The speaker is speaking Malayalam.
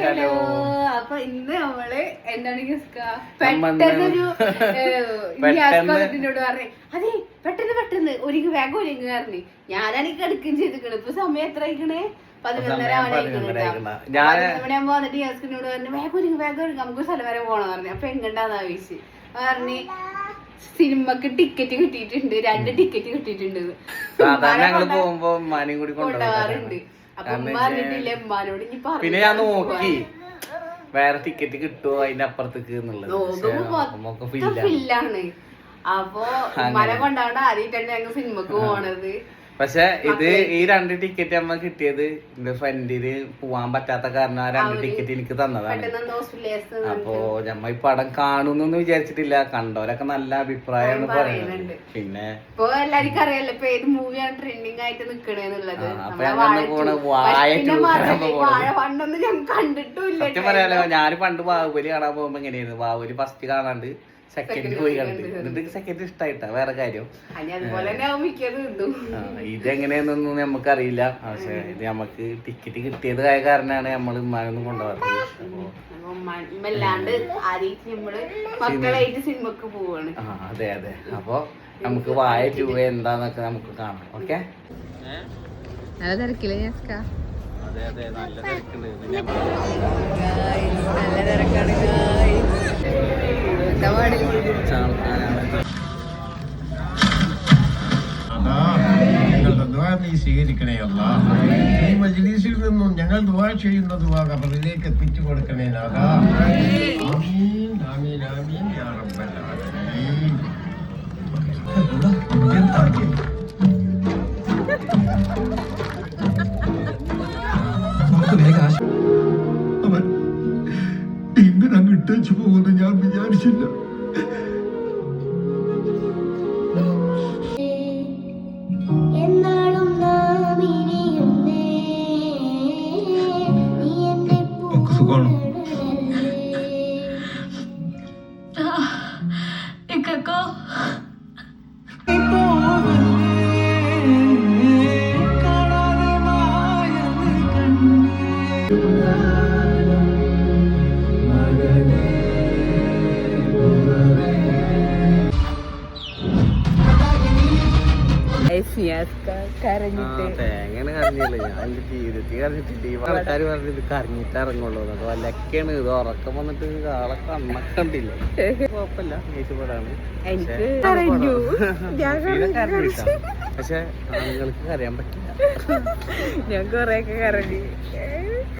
ഹലോ. അപ്പൊ ഇന്ന് നമ്മള് എന്താണ് പെട്ടെന്നൊരു ഗ്യാസ്പതിനോട് പറഞ്ഞു, അതെ പെട്ടെന്ന് ഒരുങ്ങി വേഗം ഒരുങ്ങി പറഞ്ഞു. ഞാനാണെങ്കിൽ എടുക്കുകയും ചെയ്തിക്കണ്. ഇപ്പൊ സമയം എത്ര ആയിക്കണേ? 11:30 വന്നിട്ട് ഗ്യാസ്കിനോട് പറഞ്ഞു വേഗം ഒരുങ്ങി നമുക്ക് സ്ഥലം വരെ പോകണം പറഞ്ഞു. അപ്പൊ എങ്ങണ്ടാന്ന് ആവശ്യം പറഞ്ഞ് സിനിമക്ക് ടിക്കറ്റ് കിട്ടിയിട്ടുണ്ട്, 2 ടിക്കറ്റ് കിട്ടിയിട്ടുണ്ട്. കൊണ്ടുപോകാറുണ്ട്. അപ്പൊ ഉമ്മ അറിഞ്ഞിട്ടില്ല ഉമ്മാനോട് ഇനി പിന്നെ ഞാൻ നോക്കി വേറെ ടിക്കറ്റ് കിട്ടുമോ അതിന്റെ അപ്പുറത്തേക്ക് ഫില്ലാണ്. അപ്പൊ ഉമ്മാനെ കൊണ്ടാണ്ട് ആദ്യമായിട്ടാണ് ഞങ്ങൾ സിനിമക്ക് പോണത്. പക്ഷെ ഇത് ഈ 2 ടിക്കറ്റ് നമ്മ കിട്ടിയത് എന്റെ ഫ്രണ്ടിന് പോവാൻ പറ്റാത്ത കാരണം ആ 2 ടിക്കറ്റ് എനിക്ക് തന്നതാണ്. അപ്പൊ നമ്മ ഈ പടം കാണുന്നൊന്നും വിചാരിച്ചിട്ടില്ല. കണ്ടവരൊക്കെ നല്ല അഭിപ്രായമാണ് പറയുന്നത്. പിന്നെ ഇപ്പൊ എല്ലാവർക്കും അറിയാലോ ഇപ്പൊ ഏത് മൂവിയാണ് ട്രെൻഡിങ് ആയിട്ട് നിക്കണേന്നുള്ളത്. പണ്ടൊന്നും ഞാൻ കണ്ടിട്ടില്ല. സത്യം പറയാലോ, ഞാൻ പണ്ട് ബാഹുബലി കാണാൻ പോകുമ്പോ എങ്ങനെയായിരുന്നു, ബാഹുബലി ഫസ്റ്റ് കാണാണ്ട് സെക്കൻഡ് പോയി കണ്ട്, എന്നിട്ട് സെക്കൻഡ് ഇഷ്ടായിട്ടാ വേറെ കാര്യം. ഇതെങ്ങനെയാന്നൊന്നും നമുക്കറിയില്ല. പക്ഷെ ഇത് നമുക്ക് ടിക്കറ്റ് കിട്ടിയതായ കാരണമാണ് നമ്മൾ ഉമ്മാനൊന്നും കൊണ്ടുപോകാത്തത്. അതെ അതെ. അപ്പൊ നമുക്ക് വായ 2 എന്താന്നൊക്കെ നമുക്ക് കാണാം. ഓക്കെ. നല്ല തിരക്കില്ലേ? അതെ അതെ, നല്ല തിരക്കുണ്ട്. നല്ല തിരക്കാണ്. സ്വീകരിക്കണേ അല്ല. ഈ മജ്‌ലിസിൽ നിന്നും ഞങ്ങൾ ദുആ ചെയ്യുന്ന ദുആ ഖബറിലേക്ക് എത്തിച്ചു കൊടുക്കണേ നാഥാ. ആമീൻ ആമീൻ ആമീൻ യാ റബ്ബൽ ആലമീൻ. അവൻ ഇങ്ങനെ അങ്ങ് ഇട്ടേച്ചു പോകുമെന്ന് ഞാൻ വിചാരിച്ചില്ല. തേങ്ങനെ കരഞ്ഞില്ല ഞാൻ എന്റെ ജീവിതത്തിൽ കരഞ്ഞിട്ടില്ല. ഈ ആൾക്കാര് പറഞ്ഞത് കരഞ്ഞിട്ട് ഇറങ്ങുള്ളൂ എന്നൊക്കെ വല്ലൊക്കെയാണ്. ഇത് ഉറക്കം വന്നിട്ട് ആളെ കണ്ണൊക്കെ കണ്ടില്ലേ? കുഴപ്പമില്ല, ദേഷ്യപ്പെടാണ്. പക്ഷെ ആളുകൾക്ക് കരയാൻ പറ്റില്ല. ഞാൻ കൊറേയൊക്കെ കരഞ്ഞു.